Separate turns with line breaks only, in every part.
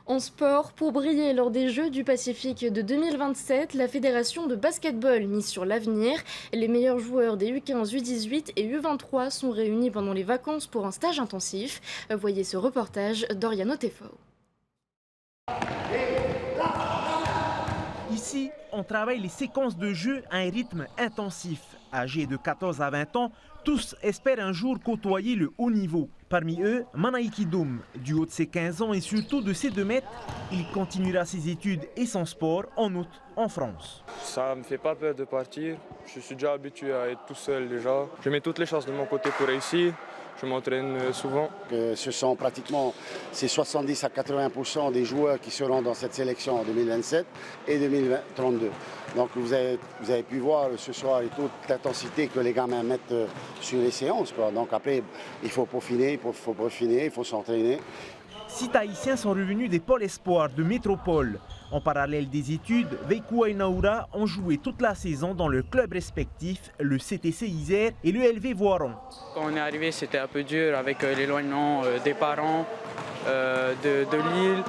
En sport, pour briller lors des Jeux du Pacifique de 2027, la Fédération de basketball mise sur l'avenir. Les meilleurs joueurs des U15, U18 et U23 sont réunis pendant les vacances pour un stage intensif. Voyez ce reportage d'Oriano Tefo.
Ici, on travaille les séquences de jeu à un rythme intensif. Âgés de 14 à 20 ans, tous espèrent un jour côtoyer le haut niveau. Parmi eux, Manaiki Doum, du haut de ses 15 ans et surtout de ses 2 mètres, il continuera ses études et son sport en août en France.
Ça me fait pas peur de partir. Je suis déjà habitué à être tout seul déjà. Je mets toutes les chances de mon côté pour réussir. Je m'entraîne souvent.
Ce sont pratiquement 70 à 80% des joueurs qui seront dans cette sélection en 2027 et 2032. Donc vous avez pu voir ce soir et toute l'intensité que les gamins mettent sur les séances, quoi. Donc après, il faut peaufiner, il faut s'entraîner.
6 Tahitiens sont revenus des pôles espoirs de métropole. En parallèle des études, Veikou et Naoura ont joué toute la saison dans leurs clubs respectifs, le CTC Isère et le LV Voiron.
Quand on est arrivé, c'était un peu dur avec l'éloignement des parents, de l'île.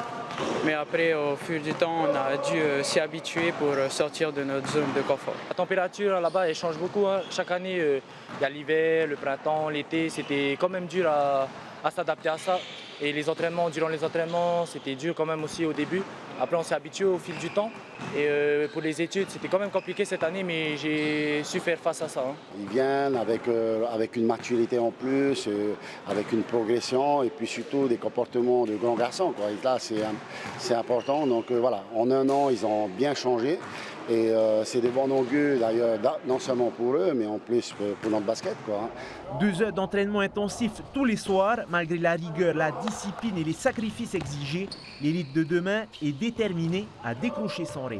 Mais après, au fil du temps, on a dû s'y habituer pour sortir de notre zone de confort.
La température là-bas, elle change beaucoup. Hein. Chaque année, il y a l'hiver, le printemps, l'été. C'était quand même dur à s'adapter à ça. Et les entraînements, durant les entraînements, c'était dur quand même aussi au début. Après, on s'est habitué au fil du temps. Et pour les études, c'était quand même compliqué cette année, mais j'ai su faire face à ça. Hein.
Ils viennent avec une maturité en plus, avec une progression et puis surtout des comportements de grands garçons, quoi. Et là, c'est important. Donc voilà, en un an, ils ont bien changé. Et c'est de bon augure d'ailleurs, non seulement pour eux, mais en plus pour notre basket, quoi.
2 heures d'entraînement intensif tous les soirs, malgré la rigueur, la discipline et les sacrifices exigés, l'élite de demain est déterminée à décrocher son rêve.